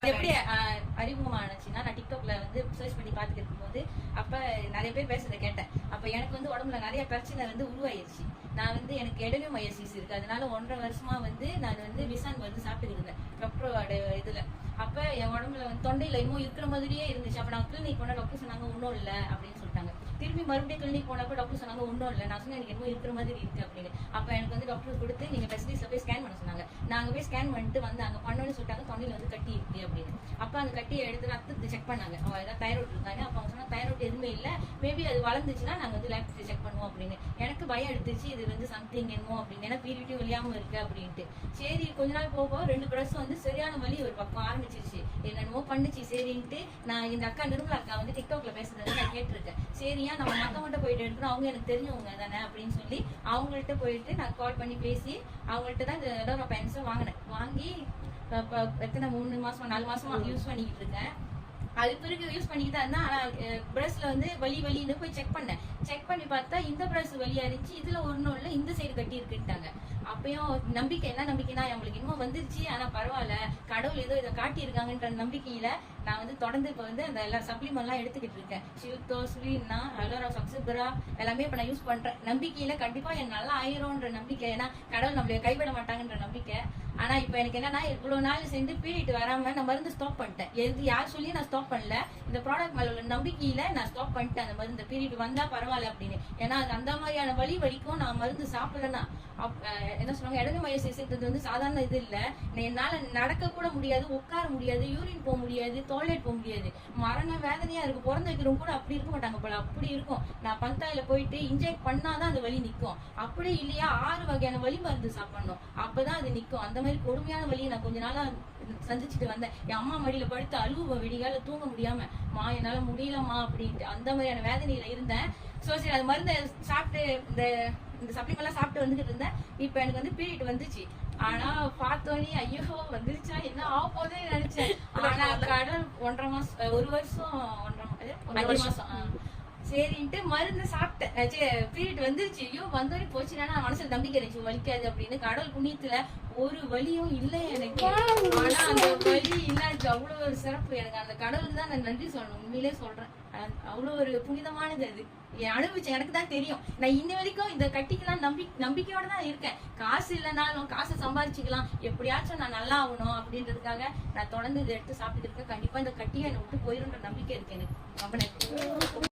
எப்படி அறிமுகமானுச்சுன்னா, நான் டிக்டாக்ல வந்து சர்ச் பண்ணி பார்த்துட்டு இருக்கும்போது அப்ப நிறைய பேர் பேசுறத கேட்டேன். அப்ப எனக்கு வந்து உடம்புல நிறைய பிரச்சனை வந்து உருவாயிருச்சு. நான் வந்து எனக்கு எடலியோமைசிஸ் இருக்கு. அதனால 1.5 வருஷமா வந்து நான் வந்து விசான் வந்து சாப்பிட்டு இருந்தேன் டாக்டரோட இதுல. அப்ப என் உடம்புல வந்து தொண்டையில இன்னும் இருக்கிற மாதிரியே இருந்துச்சு. அப்ப நான் கிளினிக் போனா டாக்டர் சொன்னாங்க ஒன்றும் இல்லை அப்படின்னு சொல்லிட்டாங்க. திரும்பி மறுபடியும் கிளினிக் போனப்ப டாக்டர் சொன்னாங்க ஒன்றும் இல்லை. நான் சொன்னேன் எனக்கு என்னமோ இருக்கிற மாதிரி இருக்கு அப்படின்னு. அப்ப எனக்கு வந்து டாக்டர் கொடுத்து நீங்க ஸ்பெஷலிஸ்ட்ல போய் ஸ்கேன் பண்ண சொன்னாங்க. நாங்க போய் ஸ்கேன் பண்ணிட்டு வந்தாங்க. பண்ணோன்னு சொல்லிட்டாங்க தொண்டையில வந்து கட்டி இருக்கு அப்படின்னு. அப்ப அந்த கட்டியை எடுத்து ரத்தத்தை செக் பண்ணாங்க. அவங்க ஏதாவது தைராய்டு இருக்காங்க. அப்ப அவங்க சொன்னா தைராய்டு எதுவுமே இல்லை, மேபி அது வளர்ந்துச்சுன்னா நாங்க வந்து லேப் செக் பண்ணுவோம் அப்படின்னு. எனக்கு பயம் எடுத்துச்சு இது வந்து சம்திங் என்னமோ அப்படின்னு. ஏன்னா பீரியட் வெளியாம இருக்கு அப்படின்ட்டு. சரி கொஞ்ச நாள் போக 2 பிரஸ் வந்து சரியான வலி ஒரு பக்கம் ஆரம்பிச்சிருச்சு. என்னென்னமோ பண்ணுச்சு. சரின்ட்டு நான் இந்த அக்கா நிர்மலா அக்கா வந்து டிக்டாக்ல பேசுறது நான் கேட்டிருக்கேன். சரியா நம்ம மத்தவங்கள்ட்ட போயிட்டு எடுக்கணும், அவங்க எனக்கு தெரிஞ்சவங்க தானே அப்படின்னு சொல்லி அவங்கள்ட்ட போயிட்டு நான் கால் பண்ணி பேசி அவங்கள்ட்ட தான் இந்த இடம் நான் பென்சில் வாங்கினேன். வாங்கி எத்தனை 3 மாசமா 4 மாசமா யூஸ் பண்ணிக்கிட்டு இருக்கேன். அது பிறகு யூஸ் பண்ணிக்கிட்டு தான் இருந்தேன். ஆனா பிரஸ்ல வந்து வலின்னு போய் செக் பண்ணேன். செக் பண்ணி பார்த்தா இந்த பிரஸ் வலியா இருந்துச்சு, இதுல ஒன்றும் இல்லை, இந்த சைடு கட்டி இருக்குட்டாங்க. அப்பயும் நம்பிக்கை என்ன நம்பிக்கைனா நம்மளுக்கு இன்னும் வந்துருச்சு, ஆனா பரவாயில்ல கடவுள் ஏதோ இதை காட்டியிருக்காங்கன்ற நம்பிக்கையில நான் வந்து தொடர்ந்து இப்போ வந்து அந்த எல்லா சப்ளிமெண்ட்லாம் எடுத்துக்கிட்டு இருக்கேன். ஷில்தோ ஸ்வீன்னா அலோரா சக்ஸுபரா எல்லாமே இப்போ நான் யூஸ் பண்றேன். நம்பிக்கையில கண்டிப்பா எனக்கு நல்லா ஆயிரும்ன்ற நம்பிக்கை. ஏன்னா கடவுள் நம்மளை கைவிட மாட்டாங்கன்ற நம்பிக்கை. ஆனா இப்ப எனக்கு என்னன்னா இவ்வளவு நாள் சேர்ந்து பீரியட் வராம நான் மருந்து ஸ்டாப் பண்ணிட்டேன். எது யார் சொல்லி நான் ஸ்டாப் பண்ணல, இந்த ப்ராடக்ட் மேல உள்ள நம்பிக்கையில நான் ஸ்டாப் பண்ணிட்டேன். அந்த மருந்து பீரியட் வந்தா பரவாயில்ல அப்படின்னு. ஏன்னா அது அந்த மாதிரியான வலிக்கும் நான் மருந்து சாப்பிடலன்னா என்ன சொல்லுவாங்க, எடலியோமைசிஸ் வந்து சாதாரண இது இல்ல. என்னால நடக்க கூட முடியாது, உட்கார முடியாது, யூரின் போக முடியாது, டாய்லெட் போக முடியாது. மரண வேதனையா இருக்கு. பிறந்த வைக்கிறவங்க கூட அப்படி இருக்க மாட்டாங்க போல, அப்படி இருக்கும். நான் பந்தாயில போயிட்டு இன்ஜெக்ட் பண்ணாதான் அந்த வலி நிக்கும். அப்படி இல்லையா 6 வகையான வலி மருந்து சாப்பிடணும், அப்பதான் அது நிக்கும். அந்த மாதிரி கொடுமையான வலியை நான் கொஞ்ச நாளா சந்திச்சுட்டு வந்தேன். என் அம்மா மடியில படுத்து அழுவ, விடிகால தூங்க முடியாம, மா என்னால முடியலமா அப்படின்ட்டு அந்த மாதிரியான வேதனையில இருந்தேன். சரி அது மருந்து சாப்பிட்டு இந்த சப்ளிமெண்ட்லாம் சாப்பிட்டு வந்துகிட்டு இருந்தேன். இப்ப எனக்கு வந்து பீரியட் வந்துச்சு. ஆனா பார்த்தோன்னே ஐயோ வந்துருச்சா என்ன ஆக போகுதுன்னு நினைச்சேன். ஆனா கடல் 1.5 மாசம் 1 வருஷம் 5 மாசம் சரின்ட்டு மருந்து சாப்பிட்டேன். பீரியட் வந்துருச்சு. ஐயோ வந்தோடனே போச்சுன்னா மனசுல நம்பிக்கை இருந்துச்சு வலிக்காது அப்படின்னு. கடல் புண்ணியத்துல ஒரு வலியும் இல்லை எனக்கு. ஆனா அந்த வலி இல்லாச்சு. அவ்வளவு ஒரு சிறப்பு எனக்கு. அந்த கடவுள் தான் நான் நன்றி சொல்லணும். உண்மையிலே சொல்றேன். அவ்வளவு ஒரு புனிதமானது அது. அனுபவிச்சேன், எனக்கு தான் தெரியும். நான் இன்ன வரைக்கும் இந்த கட்டிக்கலாம் நம்பிக்கையோட தான் இருக்கேன். காசு இல்லைனாலும் காசை சம்பாதிச்சுக்கலாம், எப்படியாச்சும் நான் நல்லா ஆகணும் அப்படின்றதுக்காக நான் தொடர்ந்து இதை எடுத்து சாப்பிட்டு இருக்கேன். கண்டிப்பா இந்த கட்டியை என்னை விட்டு போயிருன்ற நம்பிக்கை இருக்கு எனக்கு. ரொம்ப நன்றி.